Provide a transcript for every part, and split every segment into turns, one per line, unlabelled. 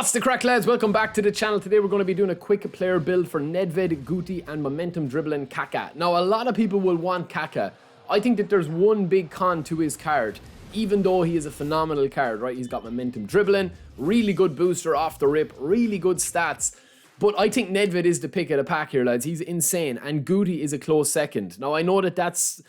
What's the crack, lads? Welcome back to the channel. Today we're going to be doing a quick player build for Nedved, Guti and momentum dribbling Kaka. Now a lot of people will want Kaka. I think that there's one big con to his card, even though he is a phenomenal card, right? He's got momentum dribbling, really good booster off the rip, really good stats. But I think Nedved is the pick of the pack here, lads. He's insane, and Guti is a close second. Now I know that that's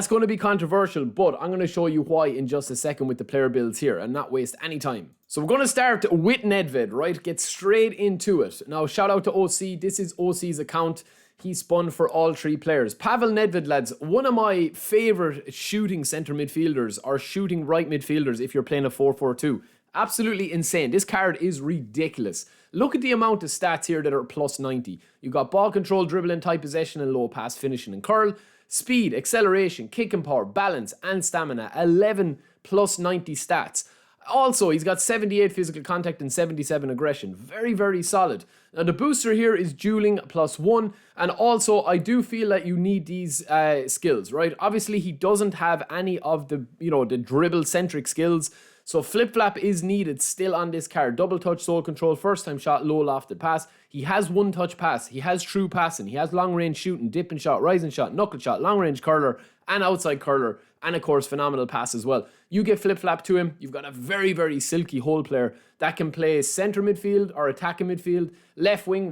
going to be controversial, but I'm going to show you why in just a second with the player builds here and not waste any time. So we're going to start with Nedved, right? Get straight into it. Now shout out to OC. This is OC's account. He spun for all three players. Pavel Nedved, lads, one of my favourite shooting centre midfielders or shooting right midfielders if you're playing a 4-4-2. Absolutely insane. This card is ridiculous. Look at the amount of stats here that are plus 90. You've got ball control, dribbling, tight possession, and low pass, finishing, and curl. Speed, acceleration, kicking power, balance, and stamina. 11 plus 90 stats. Also, he's got 78 physical contact and 77 aggression. Very, very solid. Now, the booster here is dueling +1. And also, I do feel that you need these skills, right? Obviously, he doesn't have any of the, the dribble-centric skills. So flip-flap is needed still on this card. Double touch, soul control, first time shot, low lofted pass. He has one touch pass. He has true passing. He has long range shooting, dipping shot, rising shot, knuckle shot, long range curler, and outside curler. And of course, phenomenal pass as well. You get flip-flap to him, you've got a very, very silky hole player that can play centre midfield or attacking midfield, left wing,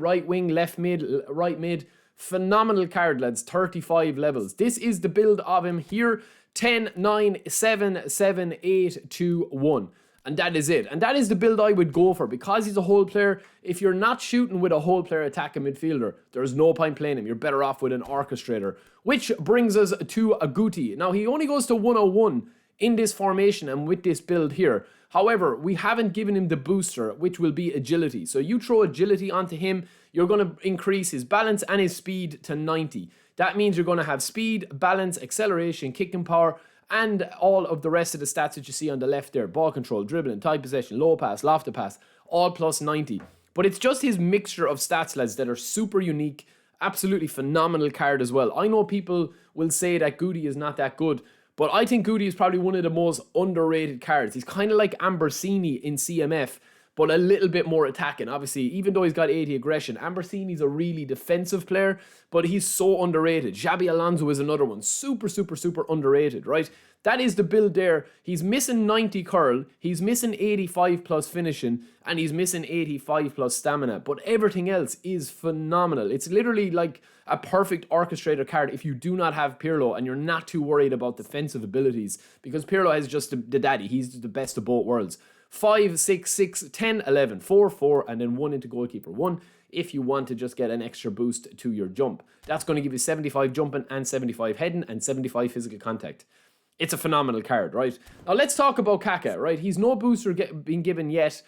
left mid, right mid. Phenomenal card, lads. 35 levels. This is the build of him here. 10, 9, 7, 7, 8, 2, 1. And that is it. And that is the build I would go for because he's a hole player. If you're not shooting with a hole player attacking midfielder, there's no point playing him. You're better off with an orchestrator. Which brings us to a Guti. Now, he only goes to 101 in this formation and with this build here. However, we haven't given him the booster, which will be agility. So you throw agility onto him, you're going to increase his balance and his speed to 90. That means you're going to have speed, balance, acceleration, kicking power, and all of the rest of the stats that you see on the left there. Ball control, dribbling, tight possession, low pass, lofted pass, all plus 90. But it's just his mixture of stats, lads, that are super unique. Absolutely phenomenal card as well. I know people will say that Guti is not that good, but I think Guti is probably one of the most underrated cards. He's kind of like Ambersini in CMF, but a little bit more attacking. Obviously, even though he's got 80 aggression, Ambersini's a really defensive player, but he's so underrated. Xabi Alonso is another one. Super, super, super underrated, right? That is the build there. He's missing 90 curl, he's missing 85 plus finishing, and he's missing 85 plus stamina. But everything else is phenomenal. It's literally like a perfect orchestrator card if you do not have Pirlo and you're not too worried about defensive abilities, because Pirlo is just the daddy. He's the best of both worlds. 5, 6, 6, 10, 11, 4, 4, and then 1 into goalkeeper 1 if you want to just get an extra boost to your jump. That's going to give you 75 jumping and 75 heading and 75 physical contact. It's a phenomenal card, right? Now let's talk about Kaka, right? He's no booster being given yet.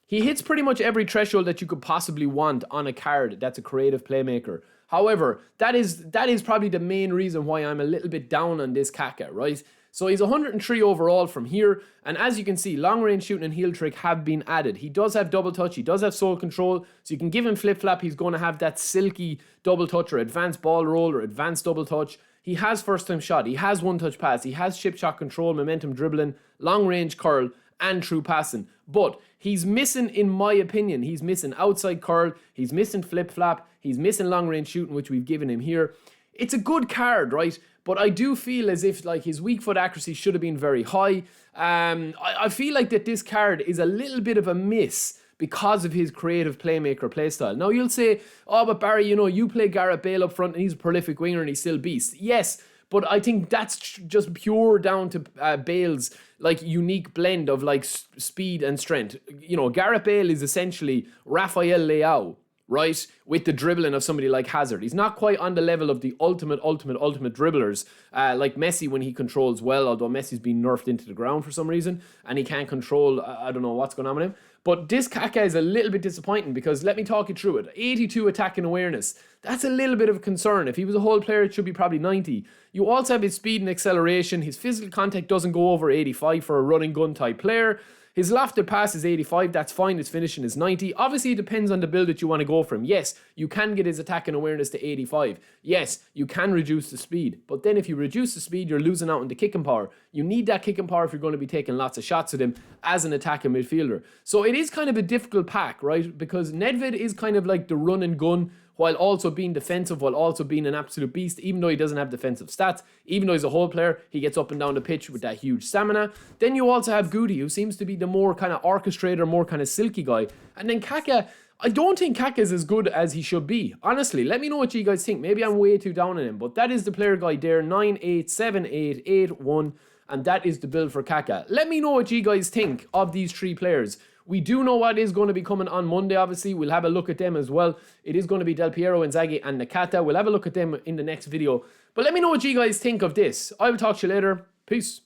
He hits pretty much every threshold that you could possibly want on a card that's a creative playmaker. However, that is probably the main reason why I'm a little bit down on this Kaka, right? So he's 103 overall from here, and as you can see, long range shooting and heel trick have been added. He does have double touch, he does have soul control, so you can give him flip flap. He's going to have that silky double touch or advanced ball roll or advanced double touch. He has first time shot, he has one touch pass, he has chip shot control, momentum dribbling, long range curl, and true passing. But he's missing, in my opinion, he's missing outside curl, he's missing flip flap, he's missing long range shooting, which we've given him here. It's a good card, right? But I do feel as if like his weak foot accuracy should have been very high. I feel like that this card is a little bit of a miss because of his creative playmaker playstyle. Now you'll say, oh, but Barry, you play Gareth Bale up front and he's a prolific winger and he's still beast. Yes, but I think that's just pure down to Bale's like unique blend of like speed and strength. Gareth Bale is essentially Rafael Leao, right, with the dribbling of somebody like Hazard. He's not quite on the level of the ultimate dribblers, like Messi when he controls well, although Messi's been nerfed into the ground for some reason, and he can't control, I don't know what's going on with him. But this Kaka is a little bit disappointing because, let me talk you through it. 82 attacking awareness. That's a little bit of a concern. If he was a whole player, it should be probably 90. You also have his speed and acceleration. His physical contact doesn't go over 85 for a running gun type player. His lofted pass is 85, that's fine, his finishing is 90. Obviously, it depends on the build that you want to go for him. Yes, you can get his attack and awareness to 85. Yes, you can reduce the speed. But then if you reduce the speed, you're losing out on the kicking power. You need that kicking power if you're going to be taking lots of shots at him as an attacking midfielder. So it is kind of a difficult pack, right? Because Nedved is kind of like the run and gun, while also being defensive, while also being an absolute beast, even though he doesn't have defensive stats, even though he's a whole player, he gets up and down the pitch with that huge stamina. Then you also have Guti, who seems to be the more kind of orchestrator, more kind of silky guy. And then Kaka, I don't think Kaka is as good as he should be. Honestly, let me know what you guys think. Maybe I'm way too down on him, but that is the player guide there, 9878881, and that is the build for Kaka. Let me know what you guys think of these three players. We do know what is going to be coming on Monday, obviously. We'll have a look at them as well. It is going to be Del Piero, Inzaghi, and Nakata. We'll have a look at them in the next video. But let me know what you guys think of this. I will talk to you later. Peace.